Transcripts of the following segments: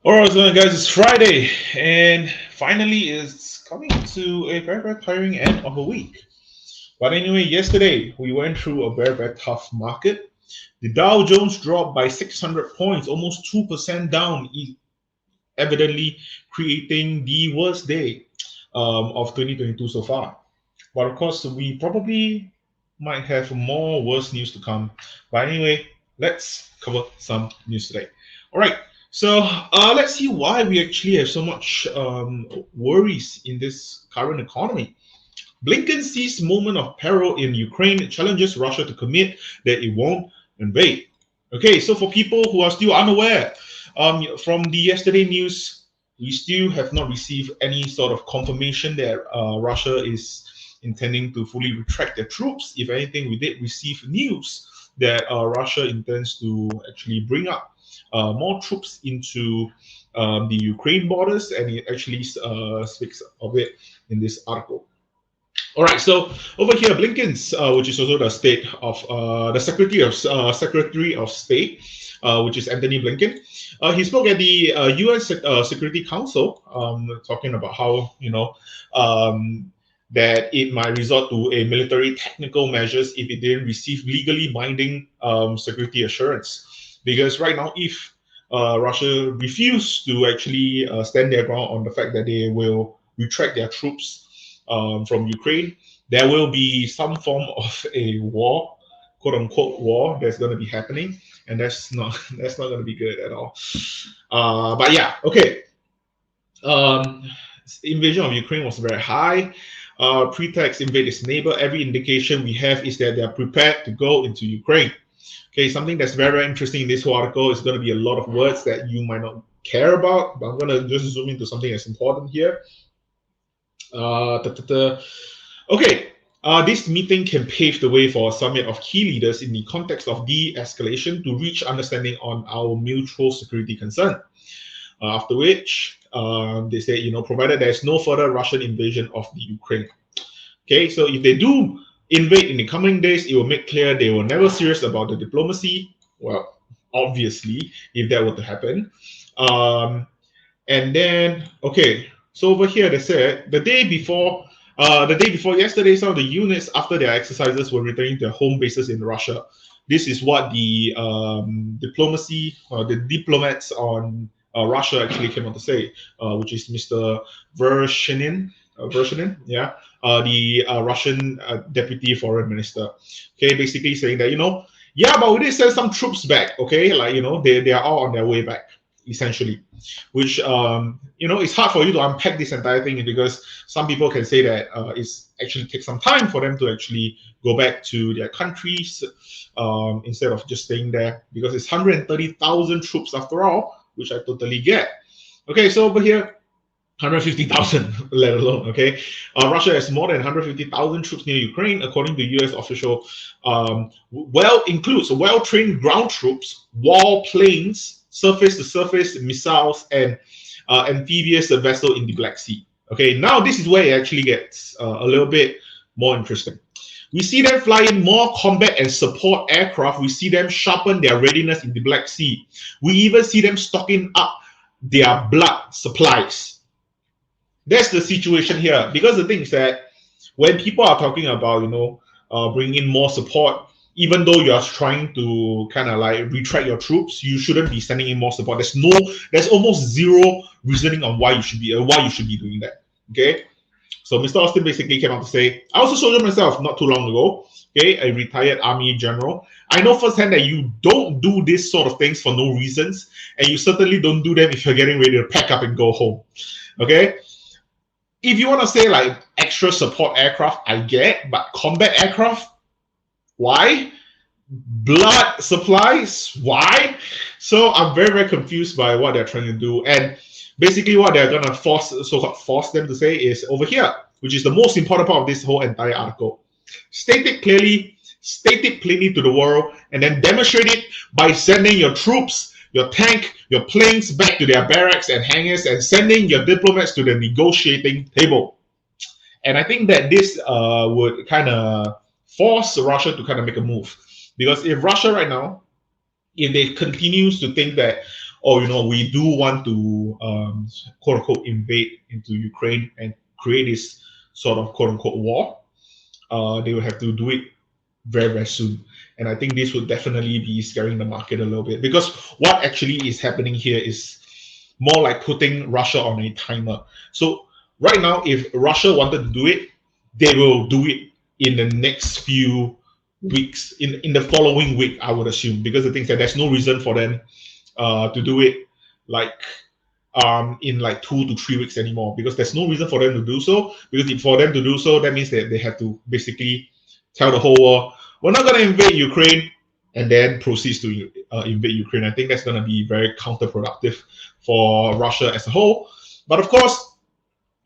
All right, so guys, it's Friday, and finally, it's coming to a very tiring end of a week. But anyway, yesterday we went through a very tough market. The Dow Jones dropped by 600 points, almost 2% down, evidently creating the worst day of 2022 so far. But of course, we probably might have more worse news to come. But anyway, let's cover some news today. All right, so let's see why we actually have so much worries in this current economy. Blinken sees moment of peril in Ukraine, challenges Russia to commit that it won't invade. Okay, so for people who are still unaware, from the yesterday news, we still have not received any sort of confirmation that Russia is intending to fully retract their troops. If anything, we did receive news that Russia intends to actually bring up more troops into the Ukraine borders, and it actually speaks of it in this article. All right, so over here, Blinken's, which is also the Secretary of State, which is Anthony Blinken. He spoke at the UN Security Council, talking about how that it might resort to a military technical measures if it didn't receive legally binding security assurance. Because right now, if Russia refused to actually stand their ground on the fact that they will retract their troops from Ukraine, there will be some form of a war, quote unquote war, that's going to be happening, and that's not going to be good at all. But yeah, okay. Um, Invasion of Ukraine was very high. Pretext invade its neighbor. Every indication we have is that they are prepared to go into Ukraine. Okay, something that's very interesting in this whole article is going to be a lot of words that you might not care about, but I'm going to just zoom into something that's important here. Da, da, da. Okay, this meeting can pave the way for a summit of key leaders in the context of de-escalation to reach understanding on our mutual security concern. After which, they say, provided there is no further Russian invasion of the Ukraine. Okay, so if they do invade in the coming days, it will make clear they were never serious about the diplomacy. Well, obviously, if that were to happen. And then, okay, so over here they said the day before yesterday, some of the units after their exercises were returning to their home bases in Russia. This is what the the diplomats on Russia actually came out to say, which is Mr. Vershinin, yeah, the Russian deputy foreign minister. Okay, basically saying that yeah, but we did send some troops back. Okay, like they are all on their way back essentially, which it's hard for you to unpack this entire thing because some people can say that it's actually takes some time for them to actually go back to their countries instead of just staying there because it's 130,000 troops after all, which I totally get. Okay, so over here 150,000, let alone, okay? Russia has more than 150,000 troops near Ukraine, according to US official. Includes well-trained ground troops, wall planes, surface-to-surface missiles, and amphibious vessel in the Black Sea. Okay, now this is where it actually gets a little bit more interesting. We see them fly in more combat and support aircraft. We see them sharpen their readiness in the Black Sea. We even see them stocking up their blood supplies. That's the situation here. Because the thing is that when people are talking about, bringing in more support, even though you are trying to kind of like retract your troops, you shouldn't be sending in more support. There's almost zero reasoning on why you should be doing that. Okay, so Mr. Austin basically came out to say, I was a soldier myself not too long ago. Okay, a retired army general. I know firsthand that you don't do this sort of things for no reasons, and you certainly don't do them if you're getting ready to pack up and go home. Okay, if you want to say like extra support aircraft, I get, but combat aircraft, why? Blood supplies, why? So I'm very confused by what they're trying to do. And basically, what they're gonna force them to say is over here, which is the most important part of this whole entire article. State it plainly to the world, and then demonstrate it by sending your troops, your tank, your planes back to their barracks and hangars and sending your diplomats to the negotiating table. And I think that this would kind of force Russia to kind of make a move. Because if Russia right now, if they continues to think that, or we do want to quote unquote invade into Ukraine and create this sort of quote unquote war, they will have to do it very, very soon. And I think this will definitely be scaring the market a little bit, because what actually is happening here is more like putting Russia on a timer. So right now, if Russia wanted to do it, they will do it in the next few weeks, in the following week, I would assume, because the thing is that there's no reason for them to do it like in like 2 to 3 weeks anymore, because there's no reason for them to do so. Because for them to do so, that means that they have to basically tell the whole world, we're not going to invade Ukraine, and then proceeds to invade Ukraine. I think that's going to be very counterproductive for Russia as a whole. But of course,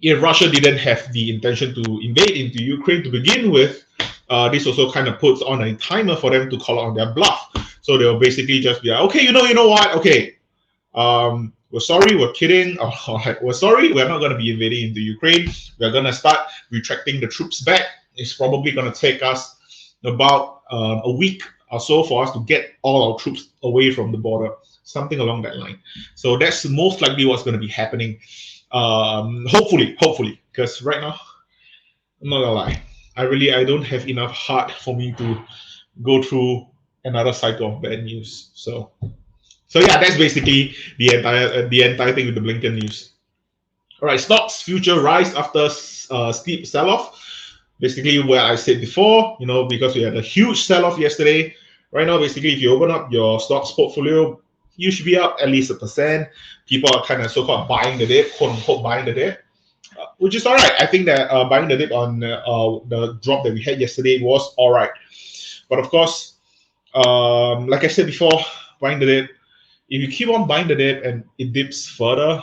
if Russia didn't have the intention to invade into Ukraine to begin with, this also kind of puts on a timer for them to call on their bluff. So they'll basically just be like, okay, you know what? Okay, we're sorry, we're kidding. We're sorry, we're not going to be invading into Ukraine. We're going to start retracting the troops back. It's probably going to take us about a week or so for us to get all our troops away from the border, something along that line. So that's most likely what's going to be happening. Hopefully, because right now, I'm not gonna lie, I don't have enough heart for me to go through another cycle of bad news. So yeah, that's basically the entire thing with the Blinken news. All right, stocks future rise after steep sell-off. Basically, where I said before, because we had a huge sell-off yesterday. Right now, basically, if you open up your stocks portfolio, you should be up at least 1%. People are kind of so-called buying the dip, quote unquote buying the dip, which is all right. I think that buying the dip on the drop that we had yesterday was all right. But of course, like I said before, buying the dip, if you keep on buying the dip and it dips further,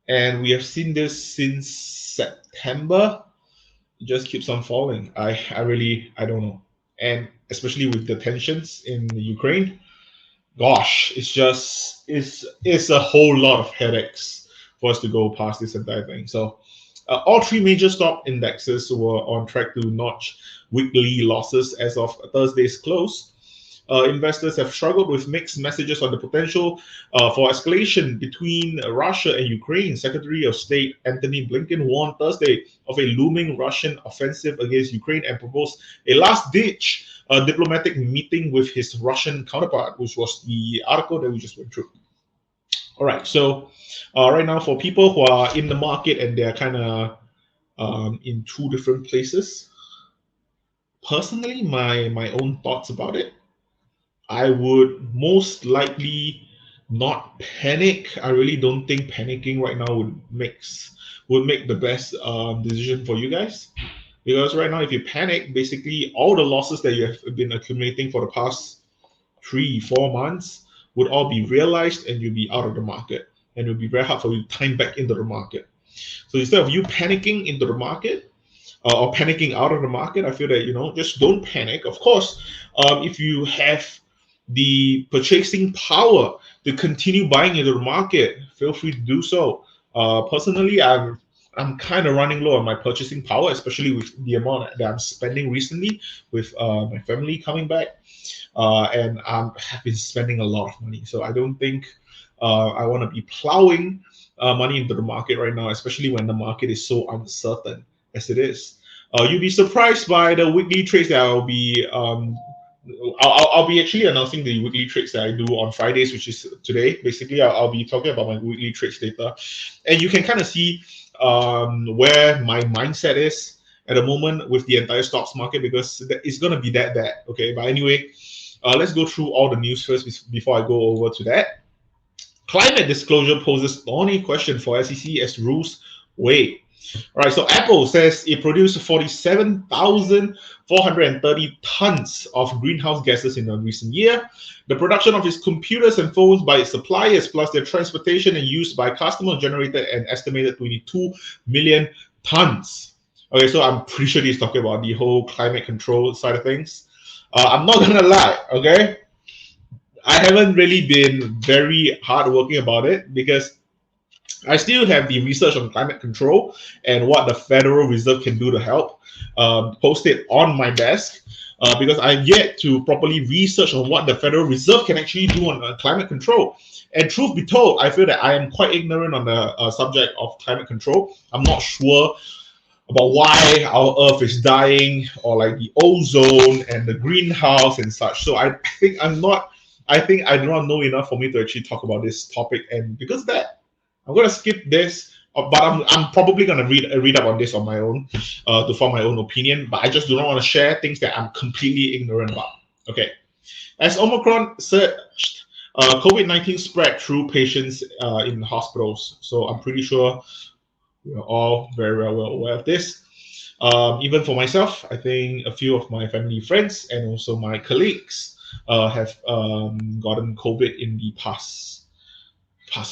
and we have seen this since September, it just keeps on falling. I don't know. And especially with the tensions in Ukraine, gosh, it's a whole lot of headaches for us to go past this entire thing. So all three major stock indexes were on track to notch weekly losses as of Thursday's close. Investors have struggled with mixed messages on the potential for escalation between Russia and Ukraine. Secretary of State Antony Blinken warned Thursday of a looming Russian offensive against Ukraine and proposed a last-ditch diplomatic meeting with his Russian counterpart, which was the article that we just went through. All right, so right now, for people who are in the market and they're kind of in two different places, personally, my own thoughts about it, I would most likely not panic. I really don't think panicking right now would make the best decision for you guys, because right now, if you panic, basically all the losses that you have been accumulating for the past 3-4 months would all be realized, and you'll be out of the market, and it'll be very hard for you to time back into the market. So instead of you panicking into the market, or panicking out of the market, I feel that just don't panic. Of course, if you have the purchasing power to continue buying into the market, feel free to do so. Personally, I'm kind of running low on my purchasing power, especially with the amount that I'm spending recently with my family coming back, and I have been spending a lot of money. So I don't think I want to be plowing money into the market right now, especially when the market is so uncertain as it is. You'll be surprised by the weekly trades that I'll be actually announcing the weekly trades that I do on Fridays, which is today. Basically, I'll be talking about my weekly trades data, and you can kind of see where my mindset is at the moment with the entire stocks market, because it's going to be that bad. Okay, but anyway, let's go through all the news first before I go over to that. Climate disclosure poses thorny question for SEC as rules weigh. All right, so Apple says it produced 47,430 tons of greenhouse gases in a recent year. The production of its computers and phones by its suppliers, plus their transportation and use by customers, generated an estimated 22 million tons. Okay, so I'm pretty sure he's talking about the whole climate control side of things. I'm not gonna lie, okay? I haven't really been very hardworking about it, because I still have the research on climate control and what the Federal Reserve can do to help posted on my desk, because I've yet to properly research on what the Federal Reserve can actually do on climate control. And truth be told, I feel that I am quite ignorant on the subject of climate control. I'm not sure about why our Earth is dying, or like the ozone and the greenhouse and such. So I think I'm not. I think I do not know enough for me to actually talk about this topic, and because of that, I'm gonna skip this. But I'm probably gonna read up on this on my own to form my own opinion. But I just do not want to share things that I'm completely ignorant about. Okay, as Omicron surged, COVID-19 spread through patients in hospitals. So I'm pretty sure we're all very well aware of this. Even for myself, I think a few of my family friends and also my colleagues have gotten COVID in the past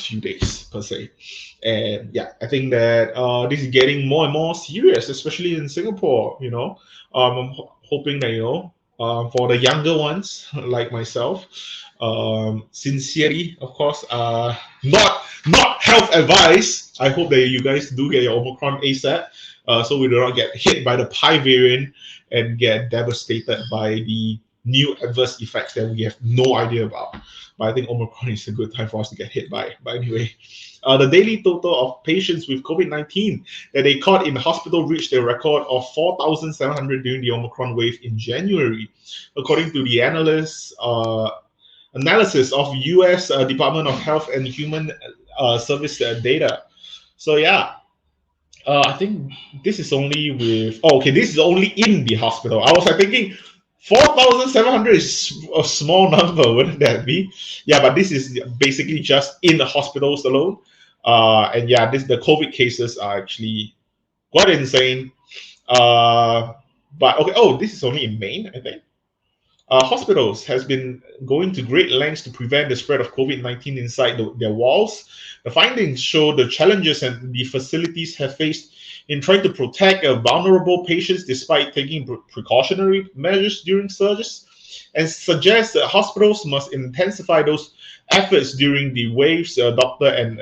few days per se. And yeah, I think that this is getting more and more serious, especially in Singapore. I'm hoping that for the younger ones like myself, sincerely, of course, not health advice. I hope that you guys do get your Omicron ASAP, so we do not get hit by the Pi variant and get devastated by the new adverse effects that we have no idea about. But I think Omicron is a good time for us to get hit by. But anyway, the daily total of patients with COVID-19 that they caught in the hospital reached a record of 4,700 during the Omicron wave in January, according to the analysis of U.S. Department of Health and Human Service data. So yeah, I think this is only with. Oh, okay, this is only in the hospital. I was thinking 4,700 is a small number, wouldn't that be? Yeah, but this is basically just in the hospitals alone. And yeah, the COVID cases are actually quite insane. But okay, oh, this is only in Maine, I think. Hospitals has been going to great lengths to prevent the spread of COVID-19 inside their walls. The findings show the challenges and the facilities have faced in trying to protect vulnerable patients despite taking precautionary measures during surges, and suggest that hospitals must intensify those efforts during the waves. Doctor and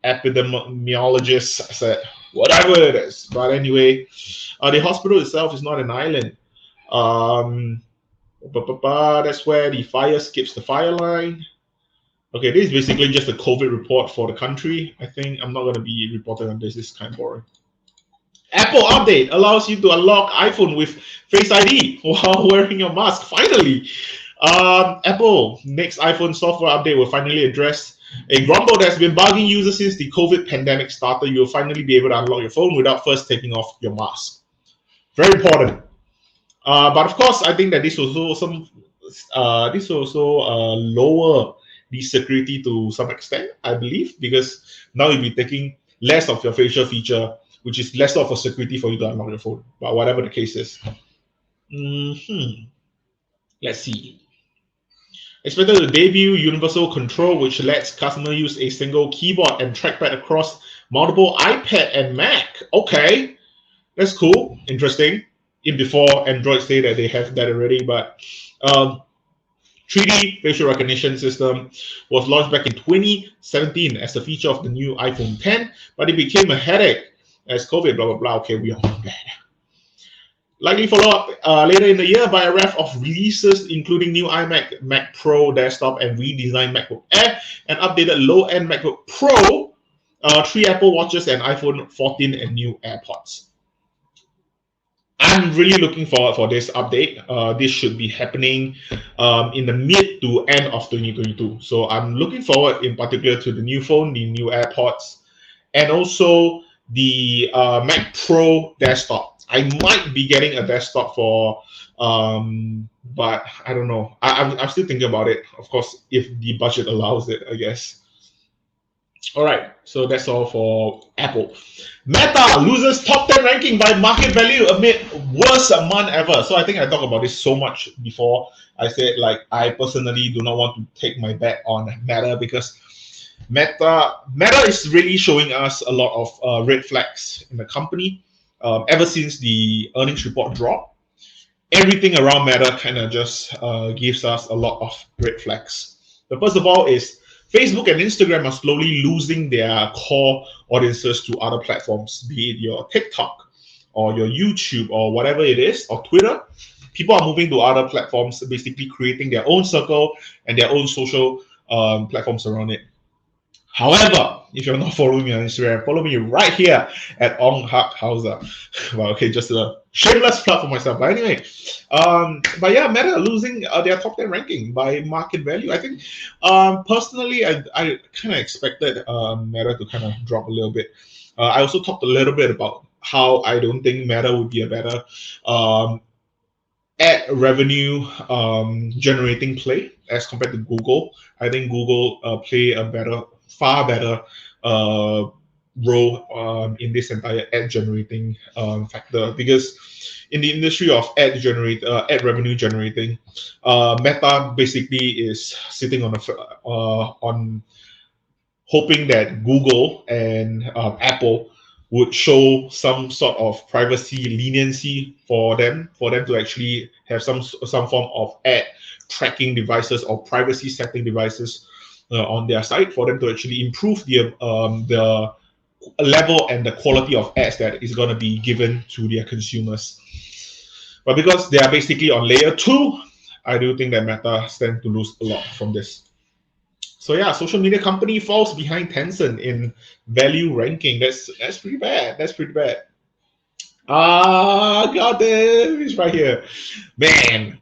epidemiologists said, whatever it is. But anyway, the hospital itself is not an island. That's where the fire skips the fire line. Okay, this is basically just a COVID report for the country. I think I'm not going to be reporting on this. This is kind of boring. Apple update allows you to unlock iPhone with Face ID while wearing your mask. Finally, Apple next iPhone software update will finally address a grumble that's been bugging users since the COVID pandemic started. You'll finally be able to unlock your phone without first taking off your mask. Very important. But of course, I think that this will also lower the security to some extent, I believe, because now you'll be taking less of your facial feature, which is less of a security for you to unlock your phone. But whatever the case is. Let's see. Expected to debut Universal Control, which lets customers use a single keyboard and trackpad across multiple iPad and Mac. Okay, that's cool, interesting. In before Android say that they have that already, but 3D facial recognition system was launched back in 2017 as a feature of the new iPhone 10, but it became a headache as COVID, blah, blah, blah. Okay, we all know that. Likely follow up later in the year by a raft of releases, including new iMac, Mac Pro desktop, and redesigned MacBook Air, and updated low-end MacBook Pro, 3 Apple Watches, and iPhone 14 and new AirPods. I'm really looking forward for this update. This should be happening in the mid to end of 2022. So I'm looking forward in particular to the new phone, the new AirPods, and also the Mac Pro desktop. I might be getting a desktop for, but I don't know. I'm still thinking about it. Of course, if the budget allows it, I guess. All right, so that's all for Apple. Meta loses top 10 ranking by market value amid worst month ever. So I think I talked about this so much before. I said, like, I personally do not want to take my bet on Meta because Meta is really showing us a lot of red flags in the company. Ever since the earnings report dropped, everything around Meta kind of just gives us a lot of red flags. The first of all is Facebook and Instagram are slowly losing their core audiences to other platforms, be it your TikTok or your YouTube or whatever it is, or Twitter. People are moving to other platforms, basically creating their own circle and their own social platforms around it. However, if you're not following me on Instagram, follow me right here at Ong Hak Hauser. Well, okay, just a shameless plug for myself. But anyway, but yeah, Meta losing their top 10 ranking by market value. I think, personally, I kind of expected Meta to kind of drop a little bit. I also talked a little bit about how I don't think Meta would be a better um, ad revenue generating play as compared to Google. I think Google play a far better uh, role in this entire ad generating factor, because in the industry of ad revenue generating, Meta basically is sitting on hoping that Google and Apple would show some sort of privacy leniency for them to actually have some form of ad tracking devices or privacy setting devices on their site, for them to actually improve the level and the quality of ads that is going to be given to their consumers. But because they are basically on layer 2, I do think that Meta stands to lose a lot from this. So yeah, social media company falls behind Tencent in value ranking. That's pretty bad. That's pretty bad. Ah, got it. It's right here, man.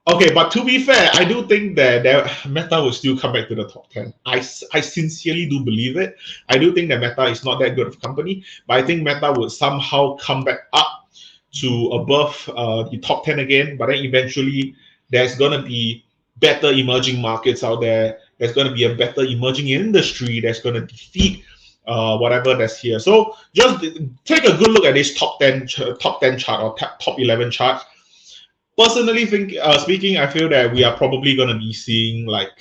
Okay, but to be fair, I do think that Meta will still come back to the top 10. I sincerely do believe it. I do think that Meta is not that good of a company, but I think Meta would somehow come back up to above the top 10 again. But then eventually, there's going to be better emerging markets out there. There's going to be a better emerging industry that's going to defeat whatever that's here. So just take a good look at this top 10 chart or top 11 chart. Personally, speaking, I feel that we are probably going to be seeing like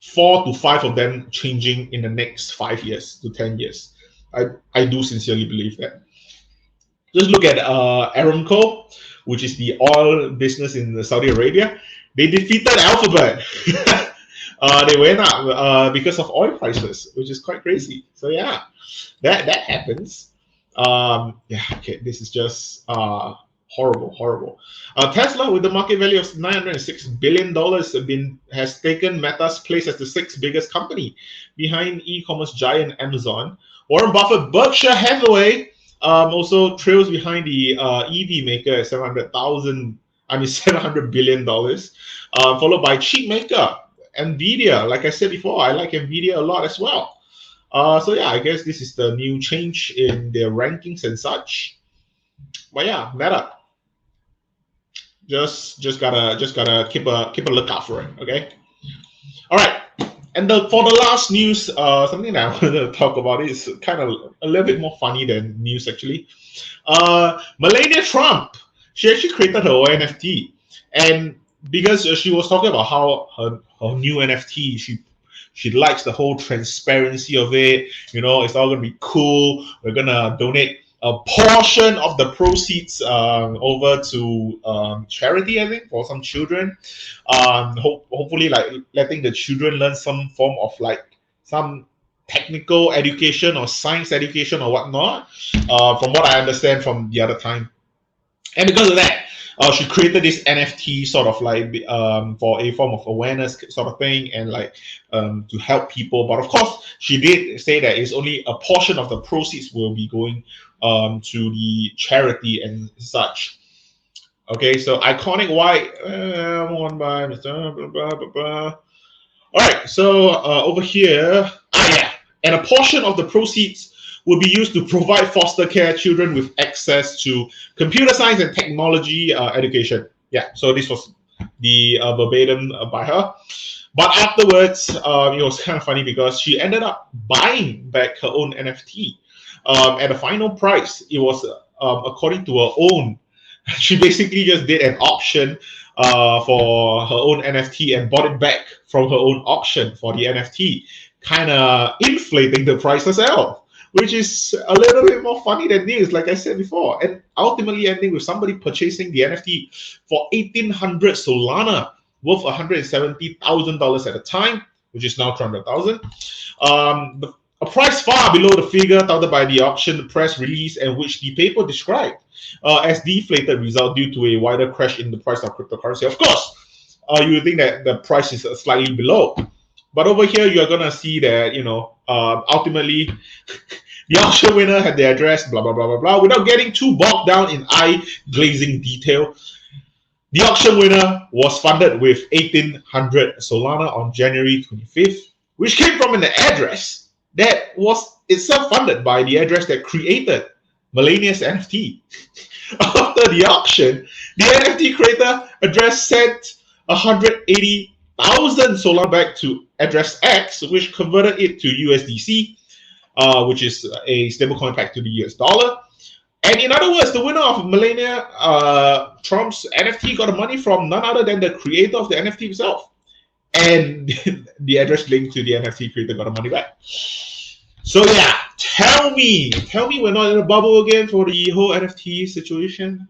4 to 5 of them changing in the next 5 years to 10 years. I do sincerely believe that. Just look at Aramco, which is the oil business in Saudi Arabia. They defeated Alphabet. They went up because of oil prices, which is quite crazy. So yeah, that happens. Yeah, okay, this is just horrible. Tesla, with the market value of $906 billion, has taken Meta's place as the sixth biggest company behind e-commerce giant Amazon. Warren Buffett, Berkshire Hathaway, also trails behind the EV maker at $700 billion, followed by chip maker Nvidia. Like I said before, I like Nvidia a lot as well. So yeah, I guess this is the new change in their rankings and such. But yeah, Meta. Just gotta keep a lookout for it. Okay. All right. And for the last news, something that I wanted to talk about is kind of a little bit more funny than news actually. Melania Trump, she actually created her own NFT, and because she was talking about how her new NFT, she likes the whole transparency of it. You know, it's all gonna be cool. We're gonna donate a portion of the proceeds over to charity, I think, for some children. Hopefully, like letting the children learn some form of like some technical education or science education or whatnot. From what I understand from the other time, and because of that, she created this NFT sort of like for a form of awareness sort of thing, and like to help people. But of course, she did say that it's only a portion of the proceeds will be going to the charity and such. Okay, so iconic white one by Mr. Blah, blah, blah. All right, so over here, yeah, and a portion of the proceeds will be used to provide foster care children with access to computer science and technology education. Yeah, so this was the verbatim by her. But afterwards, it was kind of funny because she ended up buying back her own NFT at a final price. It was according to her own. She basically just did an auction for her own NFT and bought it back from her own auction for the NFT, kind of inflating the price herself, which is a little bit more funny than news, like I said before. And ultimately ending with somebody purchasing the NFT for 1,800 Solana, worth $170,000 at the time, which is now 200,000. A price far below the figure touted by the auction press release, and which the paper described as deflated result due to a wider crash in the price of cryptocurrency. Of course, you would think that the price is slightly below. But over here, you're gonna see that ultimately the auction winner had the address, blah blah blah blah blah. Without getting too bogged down in eye-glazing detail, the auction winner was funded with 1,800 Solana on January 25th, which came from an address that was itself funded by the address that created Melanias NFT. After the auction, the NFT creator address sent 180,000 Solana back to address X, which converted it to USDC, which is a stablecoin pegged to the US dollar. And in other words, the winner of Melania Trump's NFT got the money from none other than the creator of the NFT himself. And the address linked to the NFT creator got the money back. So yeah, tell me we're not in a bubble again for the whole NFT situation.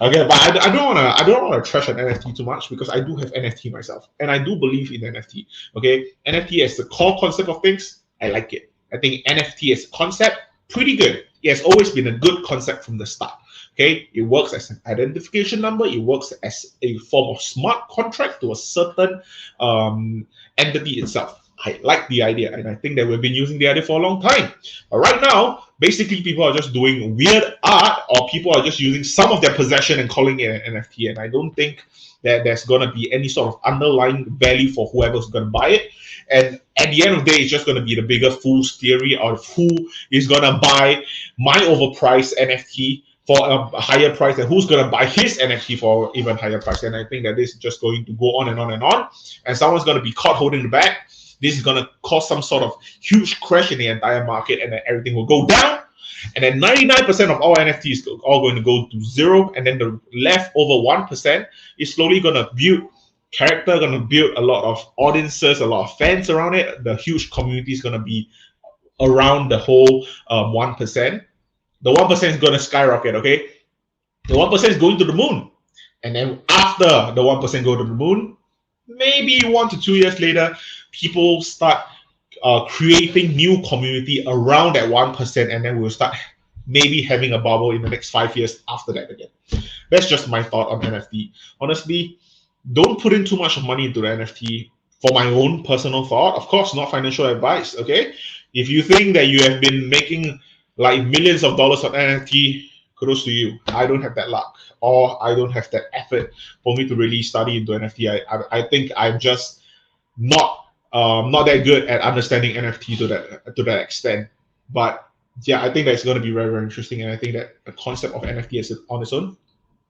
Okay, but I don't wanna trash an NFT too much because I do have NFT myself, and I do believe in NFT. Okay, NFT as the core concept of things, I like it. I think NFT as a concept, pretty good. It has always been a good concept from the start. Okay, it works as an identification number. It works as a form of smart contract to a certain entity itself. I like the idea, and I think that we've been using the idea for a long time. But right now, basically, people are just doing weird art, or people are just using some of their possession and calling it an NFT. And I don't think that there's going to be any sort of underlying value for whoever's going to buy it. And at the end of the day, it's just going to be the bigger fool's theory of who is going to buy my overpriced NFT for a higher price and who's going to buy his NFT for even higher price. And I think that this is just going to go on and on and on. And someone's going to be caught holding the bag. This is going to cause some sort of huge crash in the entire market, and then everything will go down. And then 99% of all NFTs are all going to go to zero. And then the left over 1% is slowly going to build character, going to build a lot of audiences, a lot of fans around it. The huge community is going to be around the whole 1%. The 1% is going to skyrocket, okay? The 1% is going to the moon. And then after the 1% go to the moon, maybe 1 to 2 years later, people start creating new community around that 1%, and then we'll start maybe having a bubble in the next 5 years after that again. That's just my thought on NFT. Honestly, don't put in too much money into the NFT for my own personal thought. Of course, not financial advice, okay? If you think that you have been making like millions of dollars on NFT, kudos to you. I don't have that luck, or I don't have that effort for me to really study into NFT. I think I'm just not that good at understanding NFT to that extent. But yeah, I think that's going to be very, very interesting, and I think that the concept of NFT is on its own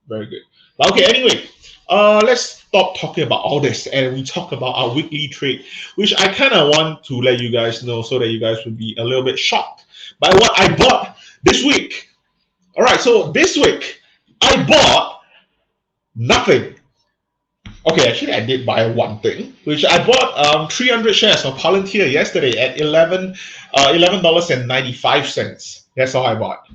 very good. But okay, anyway, let's stop talking about all this and we talk about our weekly trade, which I kind of want to let you guys know so that you guys will be a little bit shocked by what I bought this week. All right, so this week I bought nothing. Okay, actually I did buy one thing, which I bought 300 shares of Palantir yesterday at $11.95. That's all I bought.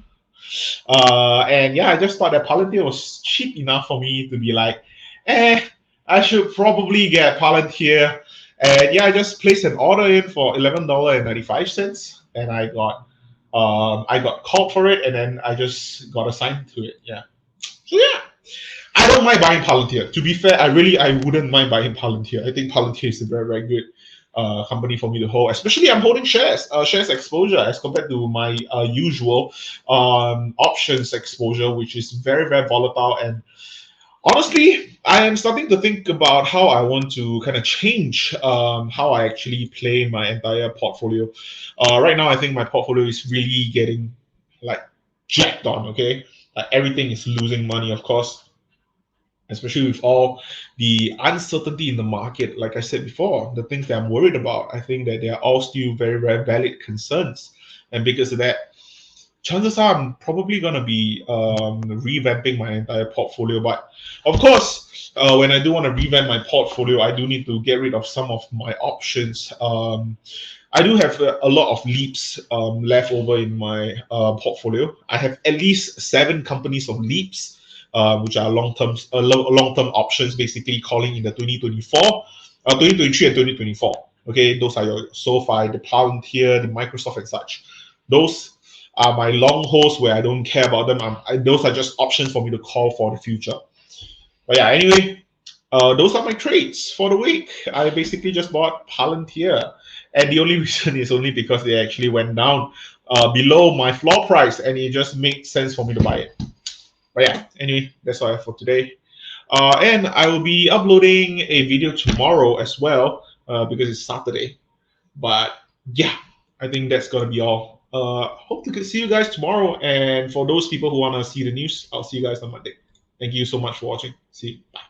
And yeah, I just thought that Palantir was cheap enough for me to be like, I should probably get Palantir. And yeah, I just placed an order in for $11.95, and I got called for it, and then I just got assigned to it. Yeah. So yeah, I don't mind buying Palantir. To be fair, I wouldn't mind buying Palantir. I think Palantir is a very, very good company for me to hold, especially I'm holding shares exposure as compared to my usual options exposure, which is very, very volatile. And honestly, I am starting to think about how I want to kind of change how I actually play my entire portfolio. Right now, I think my portfolio is really getting like jacked on. Okay, like everything is losing money, of course, especially with all the uncertainty in the market. Like I said before, the things that I'm worried about, I think that they are all still very, very valid concerns. And because of that, chances are I'm probably going to be revamping my entire portfolio. But of course, when I do want to revamp my portfolio, I do need to get rid of some of my options. I do have a lot of leaps left over in my portfolio. I have at least 7 companies of leaps, which are long-term options, basically calling in the 2024, 2023 and 2024. Okay, those are your SoFi, the Palantir, the Microsoft and such. Those are my long holds where I don't care about them. Those are just options for me to call for the future. But yeah, anyway, those are my trades for the week. I basically just bought Palantir, and the only reason is only because they actually went down below my floor price, and it just made sense for me to buy it. But yeah, anyway, that's all I have for today. And I will be uploading a video tomorrow as well because it's Saturday. But yeah, I think that's gonna be all. Hope to see you guys tomorrow. And for those people who wanna see the news, I'll see you guys on Monday. Thank you so much for watching. See you. Bye.